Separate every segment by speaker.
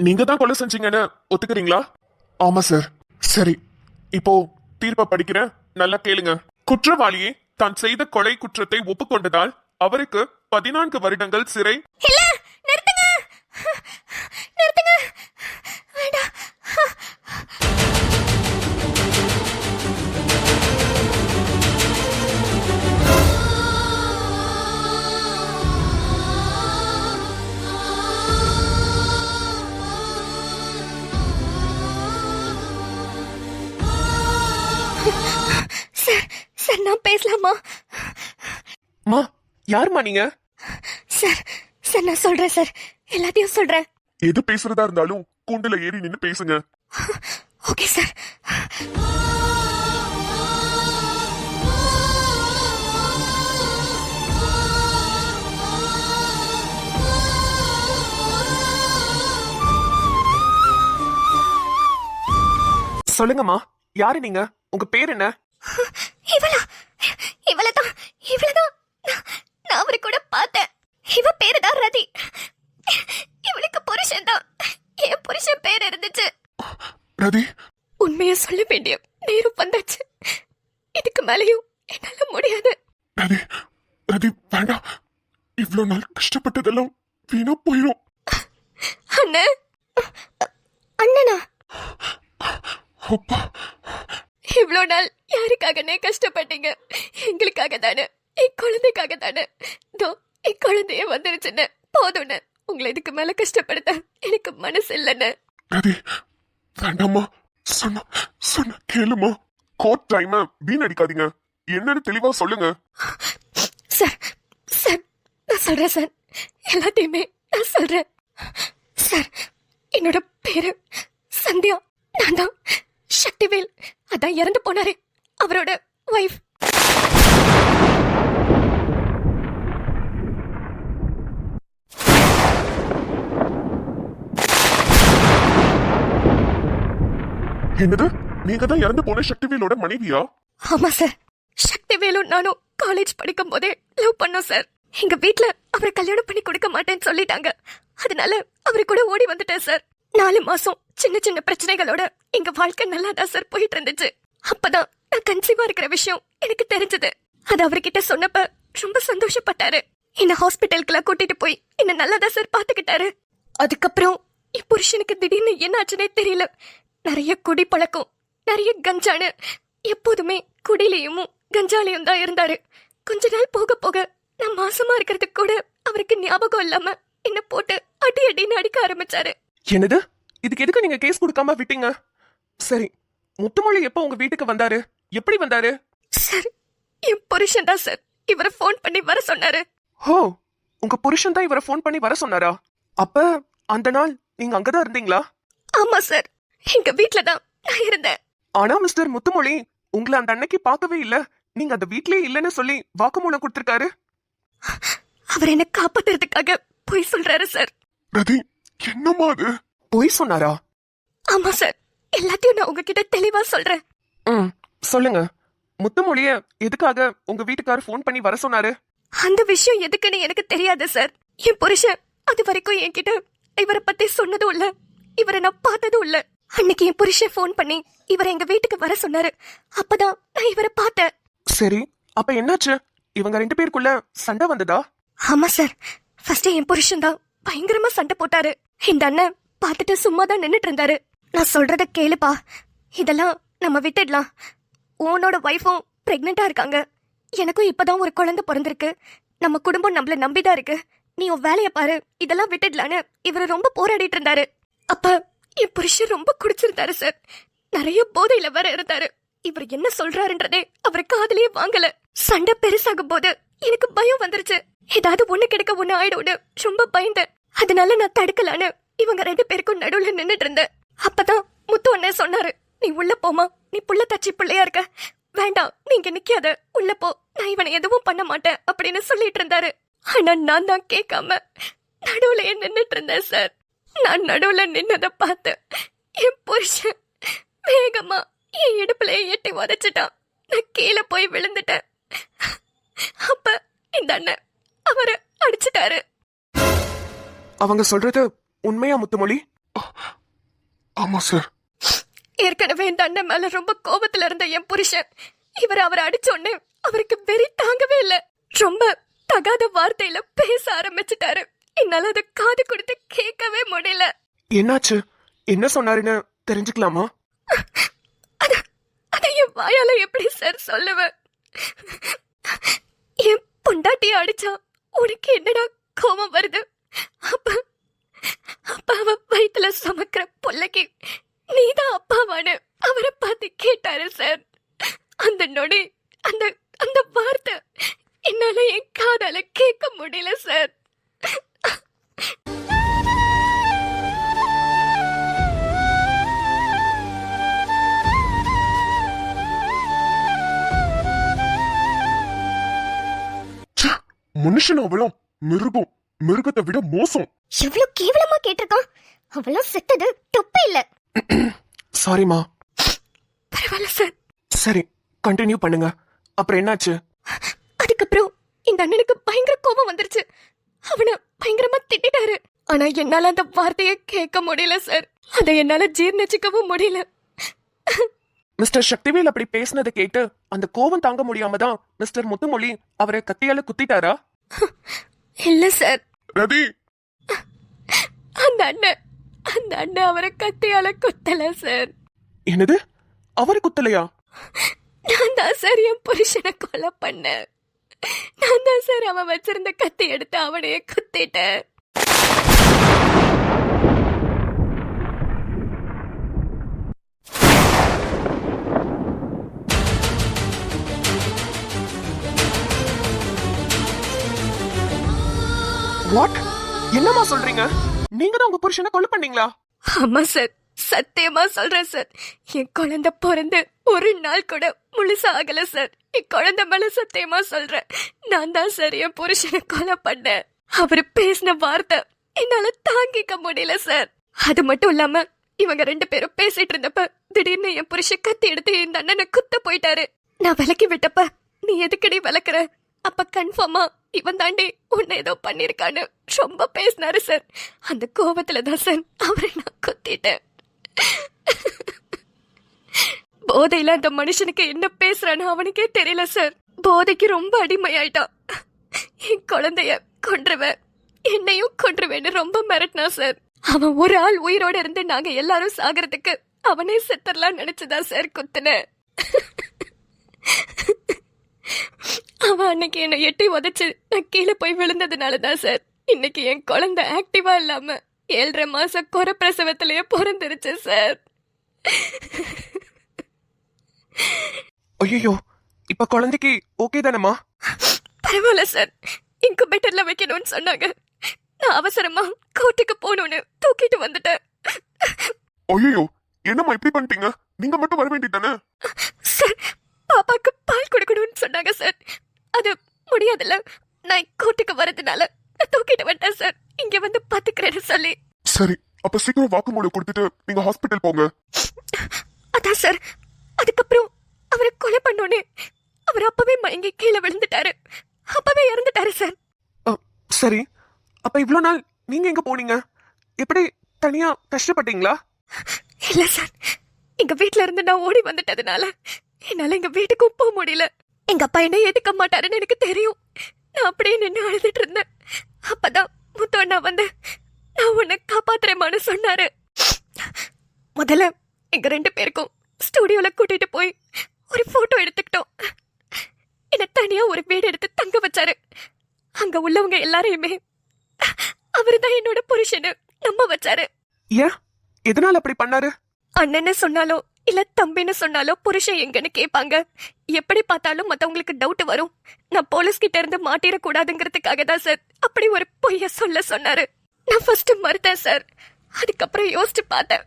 Speaker 1: நீங்க தான் கொலை செஞ்சீங்கன்னு ஒத்துக்கிறீங்களா? ஆமா சார். சரி, இப்போ தீர்ப்பை படிக்கிறேன், நல்லா கேளுங்க. குற்றவாளியே தான் செய்த கொலை குற்றத்தை ஒப்புக்கொண்டதால் அவருக்கு 14 வருடங்கள் சிறை.
Speaker 2: இல்ல, நிறுத்துங்க, நிறுத்துங்க, வேண்டாம். சார், சார் நான் பேசலாமா?
Speaker 1: மா, யாருமா நீங்க?
Speaker 2: சார், சார் நான் சொல்றேன் சார், எல்லாத்தையும் சொல்றேன்.
Speaker 1: எது பேசுறதா இருந்தாலும் கூண்டுல ஏறி நின்னு பேசுங்க.
Speaker 2: Okay sir.
Speaker 1: சொல்லுங்கம்மா, யாரு நீங்க? உங்க பேர் என்ன?
Speaker 2: இவளா? இவளதான், இவளதான் நான் அவரை கூட பார்த்தேன். இவ பேரு தான் ரதி. இவளுக்கு புருஷன் தான். என் புருஷன் பேர் இருந்துச்சு.
Speaker 1: ரதி,
Speaker 2: உண்மையை சொல்ல வேண்டிய நேரம் வந்தாச்சு. இதுக்கு மேலேயும் என்னால முடியாது.
Speaker 1: ரதி, ரதி வேண்டாம். இவ்வளவு நாள் கஷ்டப்பட்டதெல்லாம் வீணா போயிடும்.
Speaker 2: அண்ணே, அண்ணனா?
Speaker 1: அப்பா,
Speaker 2: இவ்வளோ நாள் யாருக்காகனே கஷ்டப்பட்டீங்க? எங்களுக்காக தானே, என் குழந்தைக்காக தானே. தோ என் குழந்தைய வந்துருச்சுன்னு போதும்னு. உங்களை இதுக்கு மேல கஷ்டப்படுத்த எனக்கு மனசு இல்லைன்னு.
Speaker 1: ரதி வேண்டாமா, சொன்ன சொன்ன கேளுமா. கோர்ட் டைம் வீணடிக்காதீங்க. என்னன்னு தெளிவா சொல்லுங்க.
Speaker 2: சார், சார் நான் சொல்றேன் சார், எல்லாத்தையுமே நான் சொல்றேன் சார். என்னோட பேரு சந்தியா. நான் தான் சக்திவேல். அதான் இறந்து போனாரு, அவரோட வைஃப்.
Speaker 1: என்னது, நீங்க தான் இறந்து போன சக்திவேலோட மனைவியா?
Speaker 2: ஆமா சார், சக்திவேலும் நானும் காலேஜ் படிக்கும் போதே லவ் பண்ணோம் சார். எங்க வீட்ல அவரை கல்யாணம் பண்ணி கொடுக்க மாட்டேன்னு சொல்லிட்டாங்க. அதனால அவரு கூட ஓடி வந்துட்டேன் சார். 4 மாசம் சின்ன சின்ன பிரச்சனைகளோட எங்க வாழ்க்கை நல்லா தான் சார் போயிட்டு இருந்துச்சு. அப்பதான் நான் கன்சீவா இருக்கிற விஷயம் எனக்கு தெரிஞ்சது. அது அவர்கிட்ட சொன்னப்ப ரொம்ப சந்தோஷப்பட்டாரு. என்ன ஹாஸ்பிட்டலுக்குலாம் கூட்டிட்டு போய் என்ன நல்லா தான் சார் பாத்துக்கிட்டாரு. அதுக்கப்புறம் என் புருஷனுக்கு திடீர்னு என்ன ஆச்சுன்னே தெரியல. நிறைய குடி பழக்கம், நிறைய கஞ்சானு. எப்போதுமே குடிலையும் கஞ்சாலையும் தான் இருந்தாரு. கொஞ்ச நாள் போக போக நான் மாசமா இருக்கிறதுக்கு கூட அவருக்கு ஞாபகம் இல்லாம என்ன போட்டு அடி அடின்னு அடிக்க ஆரம்பிச்சாரு.
Speaker 1: என்னது, இதுக்கு எதுக்கு நீங்க கேஸ் கொடுக்காம விட்டீங்க? சரி, முத்துமொழி எப்போ உங்க வீட்டுக்கு வந்தாரு? எப்படி வந்தாரு?
Speaker 2: சார், என் புருஷன் தான் சார் இவரை போன் பண்ணி வர சொன்னாரு.
Speaker 1: ஓ, உங்க புருஷன் தான் இவரை போன் பண்ணி வர சொன்னாரா? அப்ப அந்த நாள் நீங்க அங்கதான் இருந்தீங்களா?
Speaker 2: ஆமா சார், எங்க வீட்ல தான் நான் இருந்தேன்.
Speaker 1: ஆனா மிஸ்டர் முத்துமொழி உங்களை அந்த அன்னைக்கு பார்க்கவே இல்ல, நீங்க அந்த வீட்லயே இல்லன்னு சொல்லி வாக்குமூலம் கொடுத்திருக்காரு.
Speaker 2: அவர் என்ன காப்பாத்துறதுக்காக போய் சொல்றாரு சார்.
Speaker 1: ரதி, என்னமா அது? பொய் சொன்னாரா?
Speaker 2: ஆமா சார், எல்லாத்தையும் நான் உங்ககிட்ட தெளிவா சொல்றேன்.
Speaker 1: சொல்லுங்க. முத்துமொழிய எதுக்காக உங்க வீட்டுக்காரர் போன் பண்ணி வர சொன்னாரு?
Speaker 2: அந்த விஷயம் எதுக்குன்னு எனக்கு தெரியாது சார். என் புருஷன் அது வரைக்கும் என்கிட்ட இவரை பத்தி சொன்னதும் இல்ல, இவரை நான் பார்த்ததும் இல்ல. அன்னைக்கு என் புருஷன் போன் பண்ணி இவரை எங்க வீட்டுக்கு வர சொன்னாரு. அப்பதான் நான் இவரை பார்த்தேன்.
Speaker 1: சரி, அப்ப என்னாச்சு? இவங்க 2 பேருக்குள்ள சண்டை வந்ததா?
Speaker 2: ஆமா சார், ஃபர்ஸ்ட் என் புருஷன் தான் பயங்கரமா சண்டை போட்டாரு. இந்த அண்ணன் பார்த்துட்டு சும்மா தான் நின்னுட்டு இருந்தாரு. நான் சொல்றத கேளுப்பா, இதெல்லாம் நம்ம விட்டுடலாம். உன்னோட வைஃபும் பிரெக்னெண்டா இருக்காங்க. எனக்கும் இப்பதான் ஒரு குழந்தை பிறந்திருக்கு. நம்ம குடும்பம் நம்மள நம்பிதான் இருக்கு. நீ உன் வேலைய பாரு, இதெல்லாம் விட்டுடலான்னு இவரு ரொம்ப போராடிட்டு இருந்தாரு. அப்ப என் புருஷன் ரொம்ப குடிச்சிருந்தாரு சார். நிறைய போதையில வேற இருந்தாரு. இவர் என்ன சொல்றாருன்றதே அவரு காதுலயே வாங்கல. சண்டை பெருசாகும் போது எனக்கு பயம் வந்துருச்சு. ஏதாவது ஒண்ணு கிடைக்க ஒண்ணு ஆயிடும்னு ரொம்ப பயந்தேன். அதனால நான் தடுக்கலான்னு இவங்க 2 பேருக்கும் நடுவுல நின்னுட்டு இருந்தேன். அப்பதான் முத்து அண்ணே சொன்னாரு, நீ உள்ள போமா, நீ புள்ள தச்சி பிள்ளையா இருக்க, வேண்டாம் நீங்க நிக்காத, உள்ள போ, நான் இவனை எதுவும் பண்ண மாட்டேன் அப்படின்னு சொல்லிட்டு இருந்தாரு. ஆனா நான் தான் கேட்காம நடுவுல நின்னுட்டு இருந்தேன் சார். நான் நடுவுல நின்னதை பார்த்து என் புருஷன் வேகமா என் இடுப்புல எட்டி உதைச்சிட்டான். நான் கீழே போய் விழுந்துட்டேன். அப்ப இந்த அண்ணன் அவரை அடிச்சிட்டாரு.
Speaker 1: அவங்க சொல்றது உண்மையா முத்துமொழி? ஆமா சார்.
Speaker 2: ஏற்கனவே இந்த அண்ணன் மேல ரொம்ப கோபத்துல இருந்த என் புருஷன் அவரை அடிச்ச உடனே அவருக்கு வெறி தாங்கவே இல்ல. ரொம்ப தகாத வார்த்தையில பேச ஆரம்பிச்சிட்டாரு. என்னால அதை காது கொடுத்து கேட்கவே முடியல.
Speaker 3: என்னாச்சு? என்ன சொன்னாருன்னு தெரிஞ்சுக்கலாமா?
Speaker 2: அதை என் வாயால எப்படி சார் சொல்லுவேன்? என் பொண்டாட்டிய அடிச்சா உனக்கு என்னடா கோபம் வருது? அப்ப அவ வயித்துல சுமக்கிற பிள்ளைக்கு நீதான் அப்பாவான்னு அவரை பார்த்து கேட்டாரு சார். அந்த நொடி அந்த அந்த வார்த்தை என்னால என் காதால கேட்க முடியல சார்.
Speaker 1: மனுஷன் அவளும் மிருகம், மிருகத்தை விட மோசம்.
Speaker 2: எவ்வளவு கேவலமா கேட்டிருக்கான். அவளும் செத்தது தொப்பே இல்ல.
Speaker 3: சாரிமா.
Speaker 2: பரவாயில்ல சார்.
Speaker 3: சரி, கண்டினியூ பண்ணுங்க. அப்புறம் என்னாச்சு?
Speaker 2: அதுக்கப்புறம் இந்த அண்ணனுக்கு பயங்கர கோபம் வந்துருச்சு. அவனை பயங்கரமா திட்டாரு. ஆனா என்னால அந்த வார்த்தையை கேட்க முடியல சார். அதை என்னால ஜீர்ணிச்சுக்கவும் முடியல.
Speaker 3: மிஸ்டர் சக்திவேல் அப்படி பேசினதை கேட்டு அந்த கோவம் தாங்க முடியாம தான் மிஸ்டர் முத்துமொழி அவரை கத்தியால குத்திட்டாரா?
Speaker 2: இல்ல சார்.
Speaker 1: ரதி,
Speaker 2: அந்த அண்ணன் அவரை கத்தியால குத்தல சார்.
Speaker 3: என்னது? அவரை குத்தலையா?
Speaker 2: நான் தான் சார் என் புருஷனை கொலை பண்ணேன். நான் தான் சார் அவன் வச்சிருந்த கத்தி எடுத்து அவனையே குத்திட்டேன்.
Speaker 3: வாட்? என்னமா சொல்றீங்க? நீங்க தான் உங்க புருஷனை கொலை பண்ணீங்களா?
Speaker 2: ஆமா சார், சத்தியமா சொல்றேன் சார். என் குழந்தை பிறந்து ஒரு நாள் கூட முழுசா ஆகல சார். என் குழந்தை மேல சத்தியமா சொல்றேன். நான் தான் சார் என் புருஷனை கொலை பண்ணேன். அவரு பேசின வார்த்தை என்னால தாங்கிக்க முடியல சார். அது மட்டும் இல்லாம இவங்க 2 பேரும் பேசிட்டு இருந்தப்ப திடீர்னு என் புருஷன் கத்தி எடுத்து இந்த அண்ணனை குத்த போயிட்டாரு. நான் விலக்கி விட்டப்ப நீ எதுக்கடி விளக்குற? அப்ப கன்ஃபார்மா இவன் தாண்டி உன்னை ஏதோ பண்ணிருக்கான்னு ரொம்ப பேசினாரு சார். அந்த கோபத்துல தான் சார் அவரை நான் குத்திட்டேன். போதையில அந்த மனுஷனுக்கு என்ன பேசுறான்னு அவனுக்கே தெரியல சார். போதைக்கு ரொம்ப அடிமையாயிட்டான். என் குழந்தைய கொன்றுவேன், என்னையும் கொன்றுவேன்னு ரொம்ப மிரட்டினா சார். அவன் ஒரு ஆள் உயிரோட இருந்து நாங்க எல்லாரும் சாகிறதுக்கு அவனே செத்தரலாம் நினைச்சுதான் சார் குத்துன. அவன் அன்னைக்கு என்னை எட்டி உதைச்சு நான் கீழே போய் விழுந்ததுனாலதான் சார் இன்னைக்கு என் குழந்தை ஆக்டிவா இல்லாம 7.5 மாசம் குறை பிரசவத்திலேயே பிறந்துருச்சு சார்.
Speaker 3: ஐயோ, இப்ப குழந்தைக்கு ஓகே தானேமா?
Speaker 2: பரவாயில்ல சார். இன்குபேட்டர்ல வைக்கணும்னு சொன்னாங்க. நான் அவசரமா கோர்ட்டுக்கு போகணும்னு தூக்கிட்டு வந்துட்டேன்.
Speaker 1: ஐயோ, என்னம்மா இப்படி பண்ணிட்டீங்க? நீங்க மட்டும் வர வேண்டியதானே?
Speaker 2: சார், பாப்பாக்கு பால் கொடுக்கணும்னு சொன்னாங்க சார். அது முடியாதுல்ல. நான் கோர்ட்டுக்கு வரதுனால நான் தூக்கிட்டு வந்துட்டேன் சார். இங்க வந்து பாத்துக்கிறேன்னு சொல்லி.
Speaker 1: சரி, அப்ப சீக்கிரம் வாக்குமூலம் கொடுத்துட்டு நீங்க ஹாஸ்பிட்டல் போங்க.
Speaker 2: அதான் சார். அதுக்கப்புறம் அவரை கொலை பண்ணோன்னு அவர் அப்பவே மயங்கி கீழே விழுந்துட்டாரு. அப்பவே இறந்துட்டாரு சார்.
Speaker 3: சரி, அப்ப இவ்ளோ நாள் நீங்க எங்க போனீங்க? எப்படி தனியா கஷ்டப்பட்டீங்களா?
Speaker 2: இல்ல சார், எங்க வீட்ல இருந்து நான் ஓடி வந்துட்டதுனால என்னால எங்க வீட்டுக்கும் போக முடியல. எங்க அப்பா என்ன ஏத்துக்க மாட்டாருன்னு எனக்கு தெரியும். நான் அப்படியே நின்று அழுதுட்டு இருந்தேன். அப்பதான் முத்தண்ணா வந்து நான் உன்னை காப்பாத்துறேமான்னு சொன்னாரு. முதல்ல எங்க 2 பேருக்கும் ஸ்டுடியோல கூட்டிட்டு போய் ஒரு போட்டோ எடுத்துக்கிட்டோம். என்ன தனியா ஒரு வீடு எடுத்து தங்க வச்சாரு. அங்க உள்ளவங்க எல்லாரையுமே அவருதான் என்னோட புருஷனு நம்ப வச்சாரு.
Speaker 3: ஏன்? எதனால அப்படி பண்ணாரு?
Speaker 2: அண்ணன்னு சொன்னாலோ இல்ல தம்பின்னு சொன்னாலோ புருஷன் எங்கன்னு கேட்பாங்க. எப்படி பார்த்தாலும் மத்தவங்களுக்கு டவுட் வரும். நான் போலீஸ் கிட்ட இருந்து மாட்டிடக்கூடாதுங்கிறதுக்காக தான் சார் அப்படி ஒரு பொய்ய சொல்ல சொன்னாரு. நான் ஃபர்ஸ்ட் மறுத்தேன் சார். அதுக்கப்புறம் யோசிச்சு பார்த்தேன்.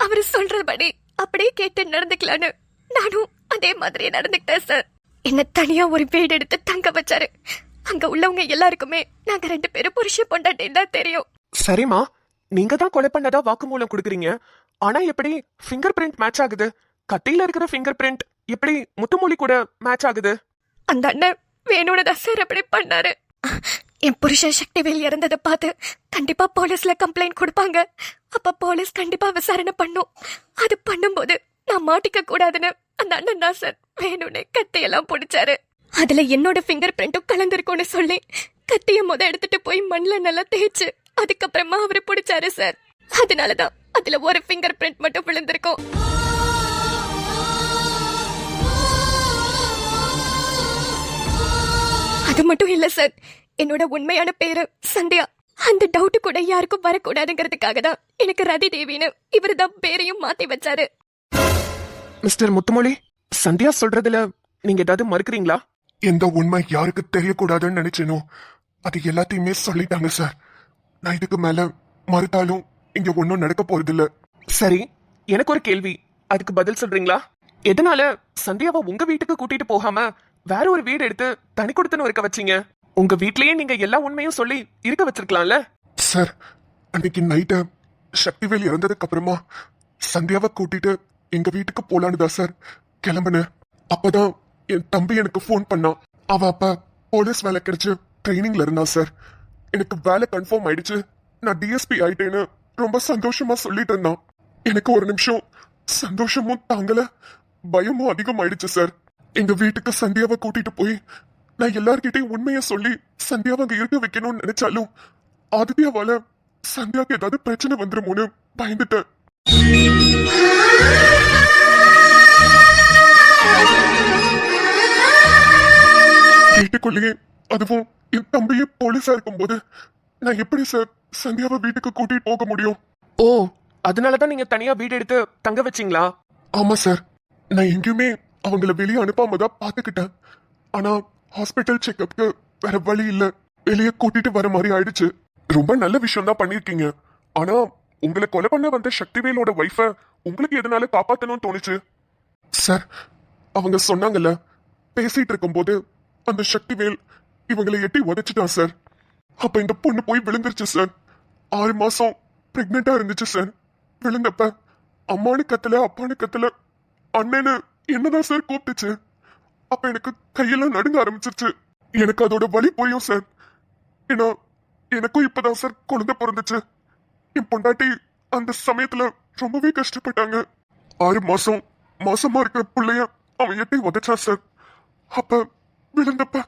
Speaker 2: அவரு சொல்றபடி அப்படியே கேட்டு நடந்துக்கலான்னு நானும் அதே மாதிரியே நடந்துக்கிட்டேன் சார். என்ன தனியா ஒரு வீடு எடுத்து தங்க வச்சாரு. அங்க உள்ளவங்க எல்லாருக்குமே நாங்க 2 பேரும் புருஷன் பொண்டாட்டின்னு தான் தெரியும்.
Speaker 3: சரிம்மா, நீங்க தான் கொலை பண்ணதா வாக்குமூலம் கொடுக்குறீங்க. ஆனா எப்படி ஃபிங்கர் பிரிண்ட் மேட்ச் ஆகுது? கத்தியில இருக்கிற ஃபிங்கர் பிரிண்ட் எப்படி முத்துமொழி கூட மேட்ச் ஆகுது?
Speaker 2: அந்த அண்ணன் வேணும்னு தான் சார் அப்படி பண்ணாரு. என் புருஷன் சக்திவேல் இறந்ததை பார்த்து கண்டிப்பா போலீஸ்ல கம்ப்ளைண்ட் கொடுப்பாங்க. அப்ப போலீஸ் கண்டிப்பா விசாரணை பண்ணும். அது பண்ணும்போது நான் மாட்டிக்க கூடாதுன்னு அந்த அண்ணன் தான் சார் வேணும்னே கத்தியெல்லாம் பிடிச்சாரு. அதுல என்னோட ஃபிங்கர் பிரிண்ட்டும் கலந்துருக்கும்னு சொல்லி கத்திய எடுத்துட்டு போய் மண்ணில் நல்லா தேய்ச்சு அதுக்கப்புறமா அவரு பிடிச்சாரு சார். அதனாலதான் அதுல ஒரு ஃபிங்கர் பிரிண்ட் மட்டும் விழுந்திருக்கும். அது மட்டும் இல்ல சார், என்னோட உண்மையான பேரு சந்தியா. அந்த டவுட் கூட யாருக்கும் வரக்கூடாதுங்கிறதுக்காக தான் எனக்கு ரதி தேவின்னு இவரு தான் பேரையும் மாத்தி வச்சாரு.
Speaker 3: மிஸ்டர் முத்துமொழி, சந்தியா சொல்றதுல நீங்க ஏதாவது மறுக்கிறீங்களா?
Speaker 1: எந்த உண்மை யாருக்கு தெரியக்கூடாதுன்னு நினைச்சேனோ அது எல்லாத்தையுமே சொல்லிட்டாங்க சார். நான் இதுக்கு மேல மறுத்தாலும் இங்க ஒன்னும் நடக்க போறது இல்ல.
Speaker 3: சரி, எனக்கு ஒரு கேள்வி, அதுக்கு பதில் சொல்றீங்களா? எதனால சந்தியாவை உங்க வீட்டுக்கு கூட்டிட்டு போகாம வேற ஒரு வீடு எடுத்து தனி கொடுத்துன்னு இருக்க வச்சீங்க? உங்க வீட்லயே நீங்க எல்லா உண்மையும் சொல்லி இருக்க வச்சிருக்கலாம்ல.
Speaker 1: சார், அன்னைக்கு நைட்டு சக்திவேல் இறந்ததுக்கு அப்புறமா சந்தியாவை கூட்டிட்டு எங்க வீட்டுக்கு போலான்னு தான் சார் கிளம்புனேன். அப்பதான் என் தம்பி எனக்கு ஃபோன் பண்ணான். அவ அப்ப போலீஸ் வேலை கிடைச்சு ட்ரைனிங்ல இருந்தான் சார். எனக்கு வேலை கன்ஃபார்ம் ஆயிடுச்சு, நான் டிஎஸ்பி ஆயிட்டேன்னு ரொம்ப சந்தோஷமா சொல்லிட்டு இருந்தான். எனக்கு ஒரு நிமிஷம் சந்தோஷமும் தாங்கல, பயமும் அதிகமாயிடுச்சு சார். எங்க வீட்டுக்கு சந்தியாவை கூட்டிட்டு போய் நான் எல்லார்கிட்டையும் உண்மையை சொல்லி சந்தியாவை அங்க இருக்க வைக்கணும்னு நினைச்சாலும் ஆதித்யாவால சந்தியாவுக்கு ஏதாவது பிரச்சனை வந்துருமோன்னு பயந்துட்டேன். வீட்டுக்குள்ளேயே, அதுவும் என் தம்பியே போலீஸா இருக்கும்போது நான் எப்படி சார் சந்தியாவை வீட்டுக்கு கூட்டிட்டு போக முடியும்?
Speaker 3: ஓ, அதனாலதான் நீங்க தனியா வீடு எடுத்து தங்க வச்சீங்களா?
Speaker 1: ஆமா சார், நான் எங்கேயுமே அவங்கள வெளியே அனுப்பாம தான் பாத்துக்கிட்டேன். ஆனா ஹாஸ்பிட்டல் செக்அப்க்கு வேற வழி இல்ல, வெளியே கூட்டிட்டு வர மாதிரி ஆயிடுச்சு. ரொம்ப நல்ல விஷயம் தான் பண்ணிருக்கீங்க. ஆனா உங்களை கொலை பண்ண வந்த சக்திவேலோட வைஃப உங்களுக்கு எதனால காப்பாத்தணும்னு தோணுச்சு? சார், அவங்க சொன்னாங்கல்ல, பேசிட்டு இருக்கும்போது அந்த சக்திவேல் இவங்களை எட்டி உதைச்சிட்டான் சார். அப்ப இந்த பொண்ணு போய் விழுந்துருச்சு சார். 6 மாசம் பிரெக்னெண்டா இருந்துச்சு சார். விழுந்தப்ப அம்மானு கத்தல, அப்பானு கத்தல, அண்ணனு என்னதான் சார் கூப்பிட்டுச்சு. அப்ப எனக்கு கையெல்லாம் நடுங்க ஆரம்பிச்சிருச்சு. எனக்கு அதோட வலி புரியும் சார். ஏன்னா எனக்கும் இப்பதான் சார் குழந்தை பிறந்துச்சு. என் பொண்டாட்டி அந்த சமயத்துல ரொம்பவே கஷ்டப்பட்டாங்க. 6 மாசம் மாசமா இருக்கிற பிள்ளைய அவன் எட்டி உதைச்சா சார். அப்ப விழுந்தப்ப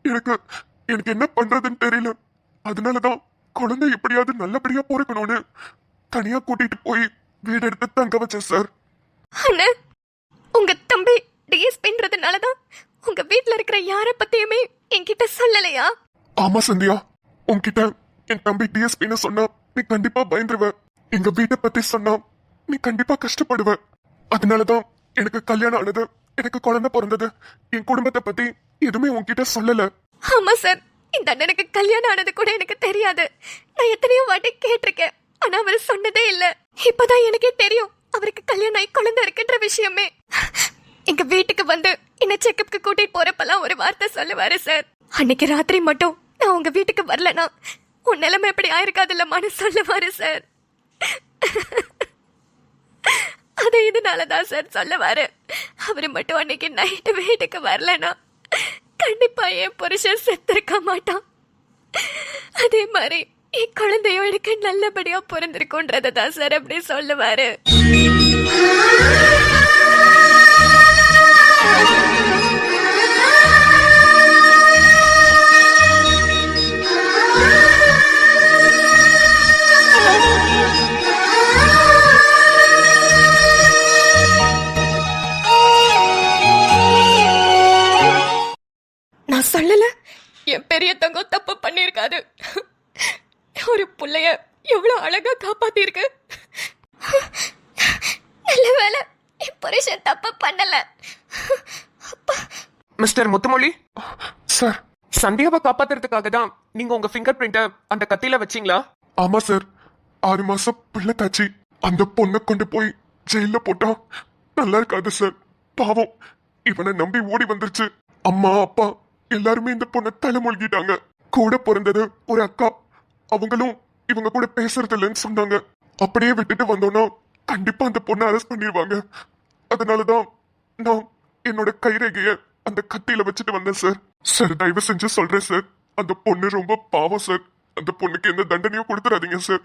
Speaker 1: எனக்கு எனக்கு என்ன பண்றதுன்னு தெரியல. அதனாலதான் குழந்தை எப்படியாவது நல்லபடியா பிறக்கணும்னு தனியா கூட்டிட்டு போய் வீடு எடுத்து தங்க வச்சேன் சார்.
Speaker 2: அண்ணா, உங்க தம்பி டிஎஸ்பின்றதுனாலதான் உங்க வீட்ல இருக்கிற யார பத்தியுமே என்கிட்ட சொல்லலையா?
Speaker 1: ஆமா சந்தியா, உன்கிட்ட என் தம்பி டிஎஸ்பின்னு சொன்னா நீ கண்டிப்பா பயந்துருவ. எங்க வீட்டை பத்தி சொன்னா நீ கண்டிப்பா கஷ்டப்படுவ. அதனாலதான் எனக்கு கல்யாணம் ஆனது, எனக்கு குழந்தை பிறந்தது, என் குடும்பத்தை பத்தி எதுவுமே உன்கிட்ட சொல்லல.
Speaker 2: ஆமா சார், இந்த அண்ணனுக்கு கல்யாணம் ஆனது கூட எனக்கு தெரியாது. நான் எத்தனையோ வாட்டி கேட்டிருக்கேன், ஆனா அவர் சொன்னதே இல்ல. இப்பதான் எனக்கே தெரியும் அவருக்கு கல்யாணம் ஆகி குழந்தை இருக்குன்ற விஷயமே. எங்க வீட்டுக்கு வந்து என்ன செக்கப்க்கு கூட்டிட்டு போறப்பெல்லாம் ஒரு வார்த்தை சொல்லுவாரு சார். அன்னைக்கு ராத்திரி மட்டும் நான் உங்க வீட்டுக்கு வரலனா உன் நிலைமை எப்படி ஆயிருக்காதுல்லமான்னு சொல்லுவாரு சார். அது இதனாலதான் சார் சொல்லுவாரு. அவரு மட்டும் அன்னைக்கு நைட்டு வீட்டுக்கு வரலனா கண்டிப்பா என் புருஷன் செத்திருக்க மாட்டான். அதே மாதிரி என் குழந்தையோ எனக்கு நல்லபடியா பிறந்திருக்கும்ன்றதான் சார் அப்படி சொல்லுவாரு. நான் சொல்லல, என் பெரிய தங்கம் தப்பு பண்ணிருக்காது. ஒரு புள்ளைய எவ்வளவு அழகா காப்பாத்தி இருக்கு. நல்ல வேலை என் புருஷன் தப்பு பண்ணல.
Speaker 3: மிஸ்டர் முத்துமொழி
Speaker 1: சார்,
Speaker 3: சந்தியாவை காப்பாத்துறதுக்காக தான் நீங்க உங்க ஃபிங்கர் பிரிண்ட அந்த கத்தியில வச்சீங்களா?
Speaker 1: ஆமா சார், 6 மாசம் பிள்ளை தாச்சி. அந்த பொண்ணை கொண்டு போய் ஜெயில போட்டா நல்லா இருக்காது சார். பாவம், இவனை நம்பி ஓடி வந்துருச்சு. அம்மா அப்பா எல்லாருமே இந்த பொண்ணை தலைமொழிகிட்டாங்க. கூட பிறந்தது ஒரு அக்கா, அவங்களும் இவங்க கூட பேசுறது இல்லைன்னு சொன்னாங்க. அப்படியே விட்டுட்டு வந்தோம்னா கண்டிப்பா அந்த பொண்ணை அரெஸ்ட் பண்ணிடுவாங்க. அதனாலதான் நான் என்னோட கைரேகைய அந்த கத்தியில வச்சுட்டு வந்தேன் சார். சார், தயவு செஞ்சு சொல்றேன் சார், அந்த பொண்ணு ரொம்ப பாவம் சார். அந்த பொண்ணுக்கு எந்த தண்டனையும் கொடுத்துறாதீங்க சார்.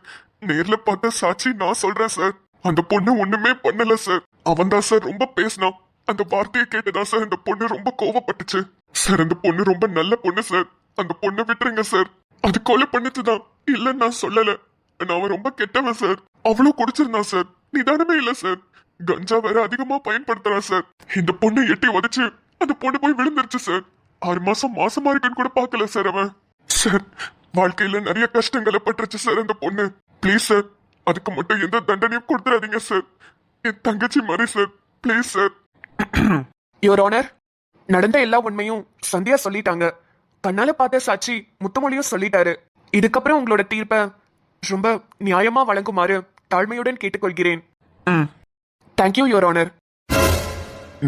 Speaker 1: நேர்ல பார்த்த சாட்சி நான் சொல்றேன் சார். அந்த பொண்ணு ஒண்ணுமே பண்ணல சார். அவன் தான் சார் ரொம்ப பேசினான். அந்த வார்த்தையை கேட்டுதான் சார் அந்த பொண்ணு ரொம்ப கோவப்பட்டுச்சு சார். அந்த பொண்ணு ரொம்ப நல்ல பொண்ணு சார். அந்த பொண்ணை விட்டுருங்க சார். அது கொலை பண்ணிச்சுதான் இல்ல நான் சொல்லல. அவன் ரொம்ப கெட்டவன் சார். அவ்வளவு குடிச்சிருந்தான் சார். நிதானமே இல்ல சார். கஞ்சா வேற அதிகமா பயன்படுத்துறான் சார். இந்த பொண்ணை எட்டி உதைச்சு அந்த பொண்ணு போய் விழுந்துருச்சு சார். 6 மாசம் மாசமா இருக்குன்னு கூட பாக்கல சார் அவன். சார் வாழ்க்கையில நிறைய கஷ்டங்களை பட்டுருச்சு சார் அந்த பொண்ணு. ப்ளீஸ் சார், அதுக்கு மட்டும் எந்த தண்டனையும் கொடுத்துறாதீங்க சார். என் தங்கச்சி மாதிரி sir. Please sir.
Speaker 3: Your honour, நடந்த எல்லா உண்மையும் சந்தியா சொல்லிட்டாங்க. கண்ணால பார்த்த சாட்சி முத்துமொழியும் சொல்லிட்டாரு. இதுக்கப்புறம் உங்களோட தீர்ப்பை ரொம்ப நியாயமா வழங்குமாறு தாழ்மையுடன் கேட்டுக்கொள்கிறேன். Thank you your honour.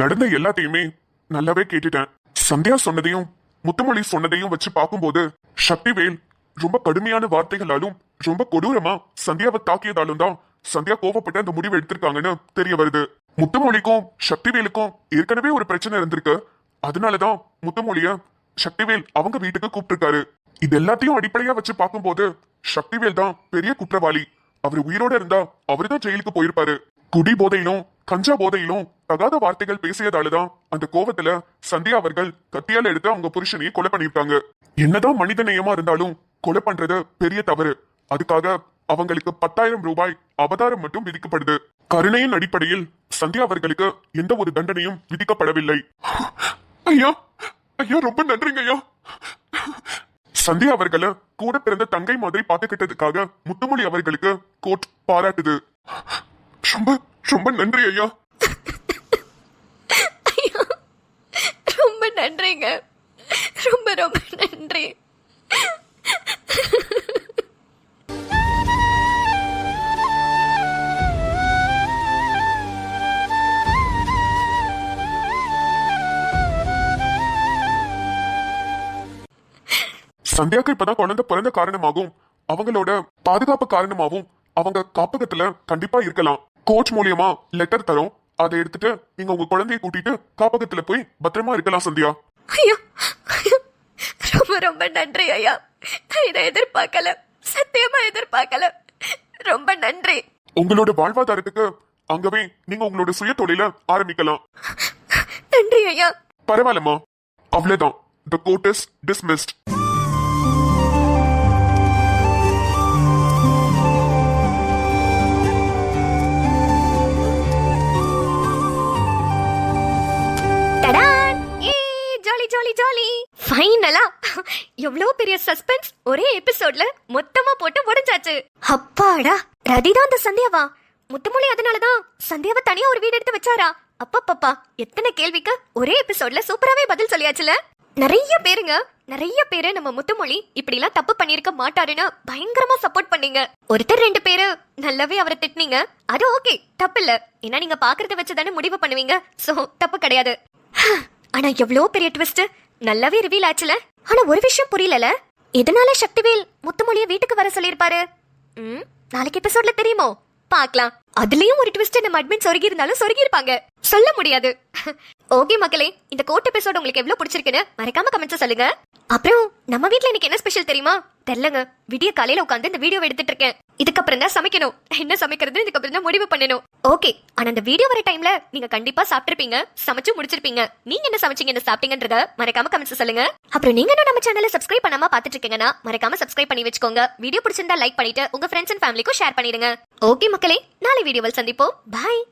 Speaker 1: நடந்த எல்லாத்தையுமே நல்லாவே கேட்டுட்டேன். சந்தியா சொன்னதையும் முத்துமொழி சொன்னதையும் வச்சு பார்க்கும்போது சக்திவேல் ரொம்ப கடுமையான வார்த்தைகளாலும் ரொம்ப கொடூரமா சந்தியாவை தாக்கியதாலும் தான் சந்தியா கோவப்பட்டு அந்த முடிவு எடுத்திருக்காங்கன்னு தெரிய வருது. முத்துமொழிக்கும் சக்திவேலுக்கும் ஏற்கனவே ஒரு பிரச்சனை இருந்திருக்கு. அதனாலதான் முத்துமொழிய சக்திவேல் அவங்க வீட்டுக்கு கூப்பிட்டிருக்காரு. இது எல்லாத்தையும் அடிப்படையா வச்சு பார்க்கும்போது சக்திவேல் தான் பெரிய குற்றவாளி. அவர் உயிரோட இருந்தா அவருதான் ஜெயிலுக்கு போயிருப்பாரு. குடி போதையிலும் கஞ்சா போதையிலும் தகாத வார்த்தைகள் பேசியதாலதான் அந்த கோவத்துல சந்தியா அவர்கள் கத்தியால எடுத்து அவங்க புருஷனையே கொலை பண்ணிருக்காங்க. என்னதான் மனித நேயமா இருந்தாலும் கொலை பண்றது பெரிய தவறு. அதுக்காக அவங்களுக்கு 10,000 ரூபாய் அபதாரம் மட்டும் விதிக்கப்படுது. கருணையின் அடிப்படையில் சந்தியா அவர்களுக்கு எந்த ஒரு தண்டனையும் விதிக்கப்படவில்லை. ஐயா ஐயா ரொம்ப நன்றிங்க ஐயா. சந்தியா அவர்களை கூட பிறந்த தங்கை மாதிரி பாத்துக்கிட்டதுக்காக முத்துமொழி அவர்களுக்கு கோர்ட் பாராட்டுது. ரொம்ப ரொம்ப நன்றி ஐயா.
Speaker 2: ஐயா ரொம்ப நன்றிங்க. ரொம்ப ரொம்ப நன்றி.
Speaker 1: சந்தியாக்கு இப்பதான் குழந்தை பிறந்த காரணமாகவும் அவங்களோட பாதுகாப்பு காரணமாகவும் அவங்க காப்பகத்துல கண்டிப்பா இருக்கலாம். கோச் மூலியமா லெட்டர் தரோம். அதை எடுத்துட்டு நீங்க உங்க குழந்தைய கூட்டிட்டு காப்பகத்துல போய் பத்திரமா இருக்கலாம் சந்தியா.
Speaker 2: ஐயா ஐயா, ரொம்ப ரொம்ப நன்றி ஐயா. நான் இதை எதிர்பார்க்கல, சத்தியமா எதிர்பார்க்கல. ரொம்ப நன்றி.
Speaker 1: உங்களோட வாழ்வாதாரத்துக்கு அங்கவே நீங்க உங்களோட சுய தொழில ஆரம்பிக்கலாம்.
Speaker 2: நன்றி ஐயா.
Speaker 1: பரவாயில்லம்மா, அவ்வளவுதான். The court is dismissed.
Speaker 2: டடான்! ஏய், ஜாலி ஜாலி ஜாலி. ஃபைனலா எவ்வளவு பெரிய சஸ்பென்ஸ் ஒரே எபிசோட்ல மொத்தமா போட்டு முடிஞ்சாச்சு. அப்பாடா, ரதிதான் அந்த சந்தியாவா? முத்துமொழி அதனாலதான் சந்தியாவை தனியா ஒரு வீடு எடுத்து வச்சாரா? அப்பப்பப்பா, எத்தனை கேள்விக்கு ஒரே எபிசோட்ல சூப்பராவே பதில் சொல்லியாச்சுல. நிறைய பேரு நம்ம முத்துமொழி இப்படி எல்லாம் தப்பு பண்ணிருக்க மாட்டாருன்னு பயங்கரமா சப்போர்ட் பண்ணீங்க. ஒருத்தர் 2 பேரு நல்லாவே அவரை திட்டினீங்க. அது ஓகே, தப்பு இல்ல. ஏன்னா நீங்க பாக்குறத வச்சுதானே முடிவு பண்ணுவீங்க. சோ தப்பு கிடையாது. ஆனா எவ்வளவு பெரிய ட்விஸ்ட் நல்லாவே ரிவீல் ஆச்சுல. ஆனா ஒரு விஷயம் புரியல, எதனால சக்திவேல் முத்துமொழிய வீட்டுக்கு வர சொல்லிருப்பாரு? நாளைக்கு எபிசோட்ல தெரியுமோ? பார்க்கலாம். அதுலயும் ஒரு ட்விஸ்ட் நம்ம அட்மின் சொருகி இருந்தாலும் சொருகி இருப்பாங்க, சொல்ல முடியாது. ஓகே மக்களே, இந்த கோட் எபிசோட் உங்களுக்கு எவ்வளவு பிடிச்சிருக்குன்னு மறக்காம கமெண்ட்ஸ் சொல்லுங்க. அப்புறம் நம்ம வீட்ல இன்னைக்கு என்ன ஸ்பெஷல் தெரியுமா? தெரியலங்க. விடிய காலையில உட்காந்து இந்த வீடியோ எடுத்துட்டு இருக்கேன். இதுக்கப்புறம் தான் சமைக்கணும். என்ன சமைக்கிறது இதுக்கப்புறம் தான் முடிவு பண்ணணும். ஓகே, ஆனா அந்த வீடியோ வர டைம்ல நீங்க கண்டிப்பா சாப்பிட்டிருப்பீங்க, சமைச்சு முடிச்சிருப்பீங்க. நீங்க என்ன சமைச்சீங்க, என்ன சாப்பிட்டீங்கன்றத மறக்காம கமெண்ட்ஸ் சொல்லுங்க. அப்புறம் நீங்க இன்னும் நம்ம சேனலை சப்ஸ்கிரைப் பண்ணாம பாத்துட்டு இருக்கீங்கன்னா மறக்காம சப்ஸ்கிரைப் பண்ணி வச்சுக்கோங்க. வீடியோ பிடிச்சிருந்தா லைக் பண்ணிட்டு உங்க ஃப்ரெண்ட்ஸ் அண்ட் ஃபேமிலிக்கும் ஷேர் பண்ணிடுங்க. ஓகே மக்களே, நாளை வீடியோவில் சந்திப்போம். பாய்.